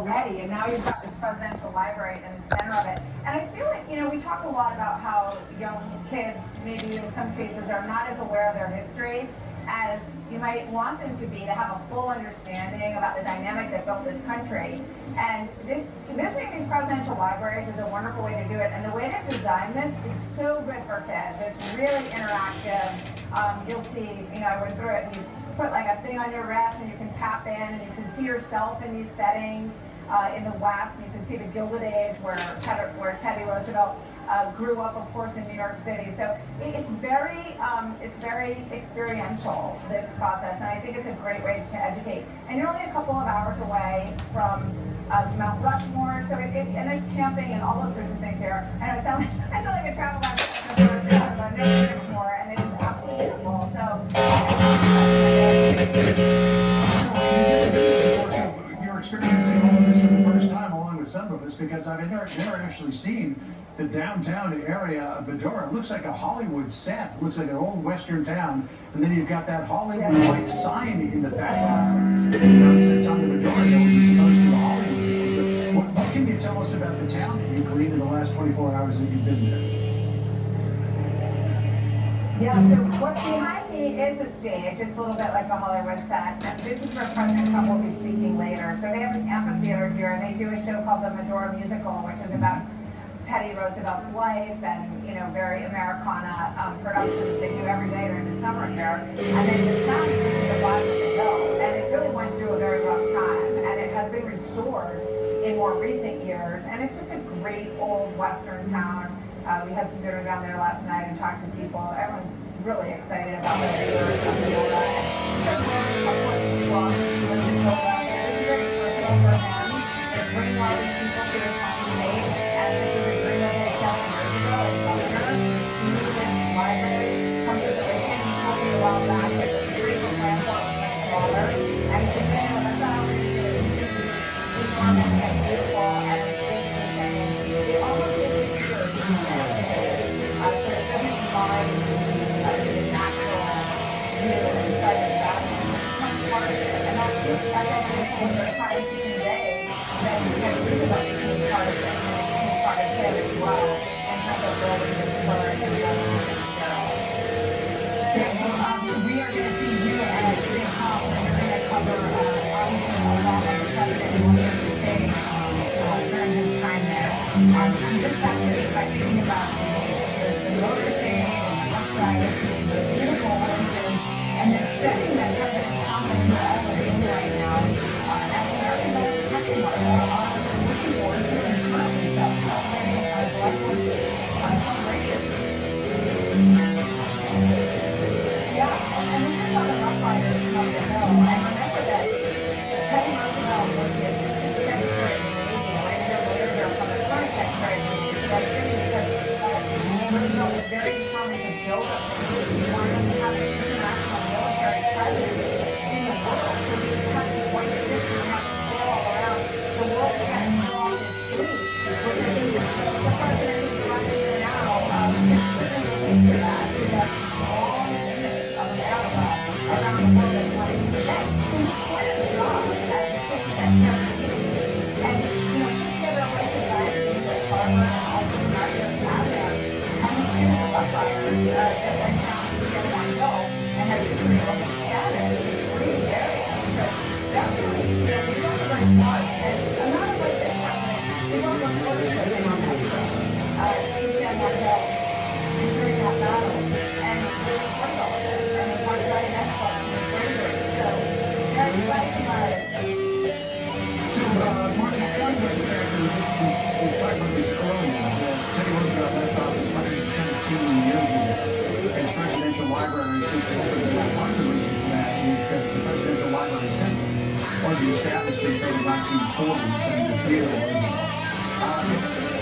already, and now you've got this presidential library in the center of it. And I feel like, we talk a lot about how young kids, maybe in some cases, are not as aware of their history as you might want them to be, to have a full understanding about the dynamic that built this country. And visiting these presidential libraries is a wonderful way to do it. And the way they've designed this is so good for kids. It's really interactive. You'll see, I went through it, and you put like a thing on your wrist, and you can tap in, and you can see yourself in these settings. In the West, and you can see the Gilded Age where Teddy Roosevelt grew up, of course, in New York City. So it's very experiential, this process, and I think it's a great way to educate. And you're only a couple of hours away from Mount Rushmore, so and there's camping and all those sorts of things here. I know I sound like a travel guide, but I've never been before, and it is absolutely beautiful. You're experiencing all of this for the first time, along with some of us, because I've never actually seen the downtown area of Medora. It looks like a Hollywood set. It looks like an old Western town, and then you've got that Hollywood-like sign in the background. It's on the Medora building, supposed to be Hollywood. What can you tell us about the town that you gleaned in the last 24 hours that you've been there? Yeah, so what's behind me is a stage. It's a little bit like a Hollywood set. And this is where President Trump will be speaking later. So they have an amphitheater here, and they do a show called the Medora Musical, which is about Teddy Roosevelt's life and, very Americana production that they do every day during the summer here. And then the town is really the bottom of the hill, and it really went through a very rough time. And it has been restored in more recent years, and it's just a great old Western town. We had some dinner down there last night and talked to people. Everyone's really excited about the tour of Medora. And of course, Trump lives in Philadelphia. It's very personal for him. They're bringing all these people to his home state, and this is a dream that they set years ago as governor. He moved this library come to fruition. He told me a while back that the original plan for it was much smaller. And he said, that's not how we're going to do it. It's enormous and beautiful, and it's basically saying, it almost gives you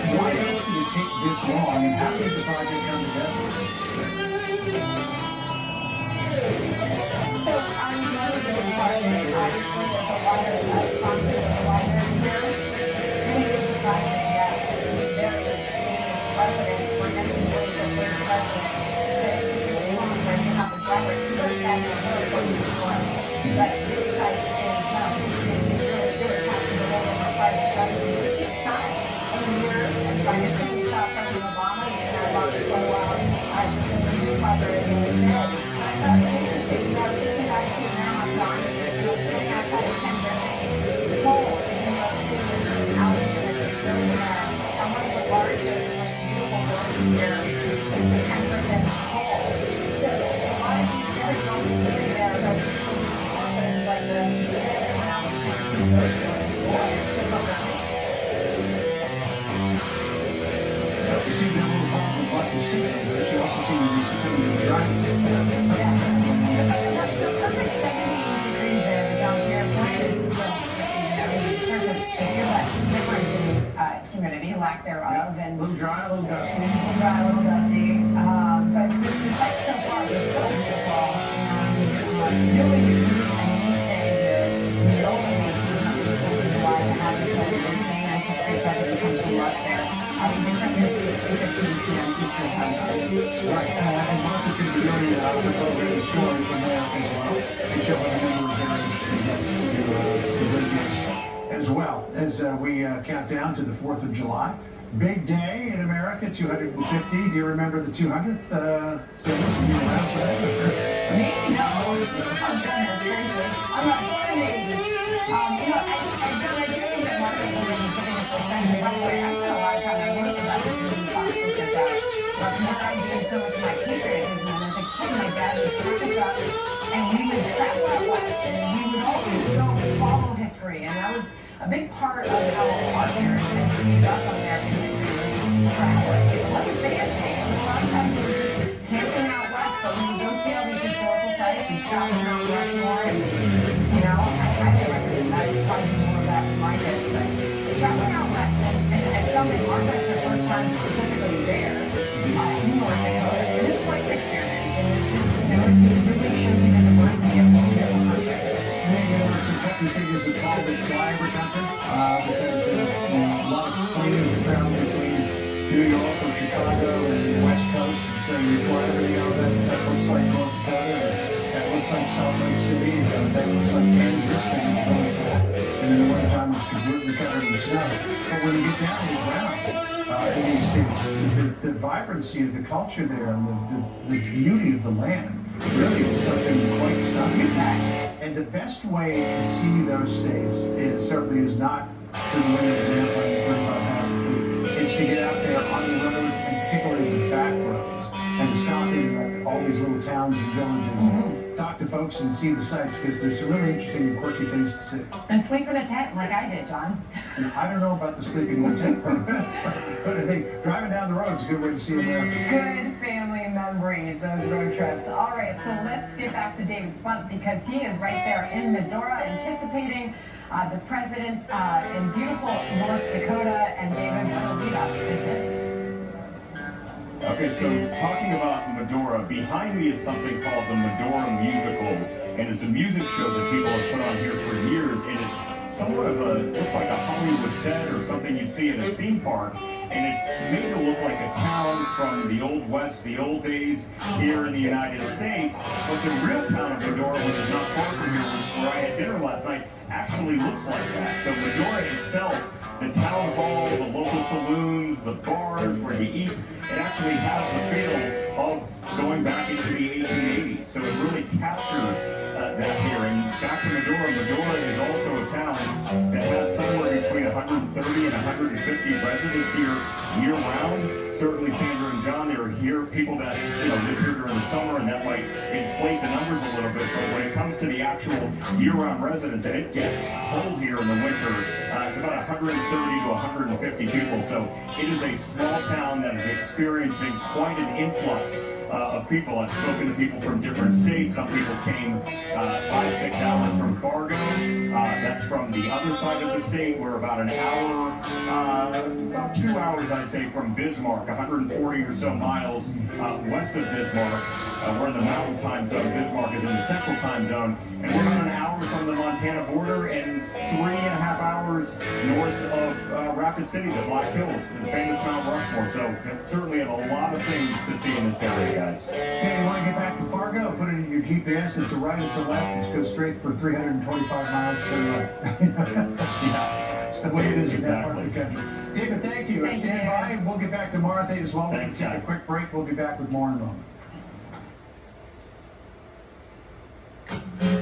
Why did it take this long, and how did the project come together? So I'm not a big part of it. Obviously, there's a lot of sponsors of the library here. Many of the society that is very famous president, or many believe that their president, that if you want to have this library, you don't have to really put it before. But this site is really good. It has to go over It's time. In years, and I get to meet President Obama, and I love it so well. I just think his mother is really good. I thought it was interesting, you know, thinking back to now, I'm gone, you know, sitting outside of Penn cold in New York City, out in the billionaire, and one of the largest, beautiful buildings here is the 10% cold. So, a lot of these really don't live there, but it's like the when I was going to enjoy it, just over You see that little problem with what you see, but you also see the sensitivity of the eyes. the perfect 70 degrees there down here. Granted, it's still, you know, in terms of difference in humidity, lack thereof, and A little dry, a little dusty. dry, a little dusty. But the sights so far are so beautiful. And really, a neat thing that the opening is July to have this everything. I suspect that it becomes a lot there. Different history, 8:15 p.m. Eastern Time. Right, and Mark is going to be doing the story from there as well. And she'll have a number of very interesting guests to bring us as well as we count down to the 4th of July. Big day in America, 250. Do you remember the 200th? So you were around for that? Me? No. Oh, goodness, seriously. I'm not born in 80s. You know, I do think that Mark is really giving us a sense. By the way, I spent a lot of time, I worked about this movie box because when I did so much of my patriotism, and as a kid, my dad would pick us up, and we would travel out west, and we would always go follow history, and that was a big part of how our parents educated us on American history was traveling. It wasn't fancy. It was a lot of times we were just camping out west, but we would go see all these historical sites and stop in Mount Rushmore, and, you know, I feel like I'd probably do more of that in my days, but traveling out west, and something Mark had the first time specifically there, in North Dakota, and it's quite an experience, and it's just, you know, it just really shows you the diversity of the whole country. You see this is called the flyover country because there's a lot of planes that travel between New York or Chicago and the West Coast. And so you fly everything out that looks like North Dakota, that looks like Salt Lake City, that looks like Kansas, and stuff like that. And then the wintertime it's completely covered in snow. But when you get down to the ground in these states, the vibrancy of the culture there and the beauty of the land really is something quite stunning. And the best way to see those states certainly is not through the window of the airplane at 35,000 feet. It's to get out there on the roads, and particularly the back roads, and stop in all these little towns and villages, talk to folks and see the sights, because there's some really interesting and quirky things to see. And sleep in a tent like I did, John. And I don't know about the sleeping in a tent, but I think driving down the road is a good way to see America. Good family memories, those road trips. All right, so let's get back to David Spunt because he is right there in Medora anticipating the president in beautiful North Dakota. And David, what will be about this? Okay, so talking about Medora, behind me is something called the Medora Musical, and it's a music show that people have put on here for years, and it's somewhat of a, looks like a Hollywood set or something you'd see in a theme park, and it's made to look like a town from the Old West, the old days here in the United States, but the real town of Medora, which is not far from here, where I had dinner last night, actually looks like that. So Medora itself, the town hall, the local saloons, the bars where you eat, it actually has the feel of going back into the 1880s. So it really captures that here. And back to Medora, Medora is also a town that has somewhere between 130 and 150 residents here year-round. Certainly Sandra and John, they're here, people that live here during the summer, and that might inflate the numbers a little bit. But when it comes to the actual year-round residents, and it gets cold here in the winter, it's about 130 to 150 people. So it is a small town that is experiencing quite an influx of people. I've spoken to people from different states. Some people came 5-6 hours from Fargo. That's from the other side of the state. We're about an hour, about 2 hours, I'd say, from Bismarck, 140 or so miles west of Bismarck. We're in the mountain time zone. Bismarck is in the central time zone. And we're about an hour from the Montana border and 3.5 hours north of Rapid City, the Black Hills, the famous Mount Rushmore. So certainly have a lot of things to see in this area, guys. Hey, you want to get back to Fargo? Put it in your GPS. It's a right, it's a left. It's go straight for 325 miles to Yeah. That's the way it is in that part of the Exactly. country. David, thank you. Thank you, Stand by. David. We'll get back to Martha as well. Thanks, We'll take guys. a quick break. We'll be back with more in a moment.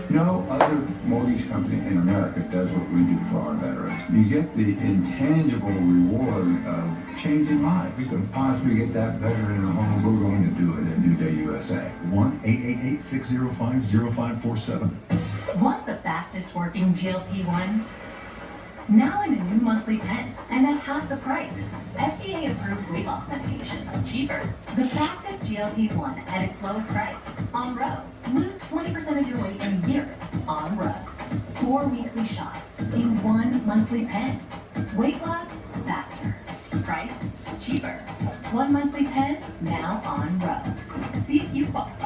No other mortgage company in America does what we do for our veterans. You get the intangible reward of changing lives. We can possibly get that veteran a home. We're going to do it at New Day USA. 1-888-605-0547. Want the fastest working GLP-1? Now in a new monthly pen and at half the price. FDA approved weight loss medication. Cheaper. The fastest GLP-1 at its lowest price. On Row. Lose 20% of your weight in a year. On Row. 4 weekly shots in 1 monthly pen. Weight loss faster. Price cheaper. 1 monthly pen now on Row. See if you qualify.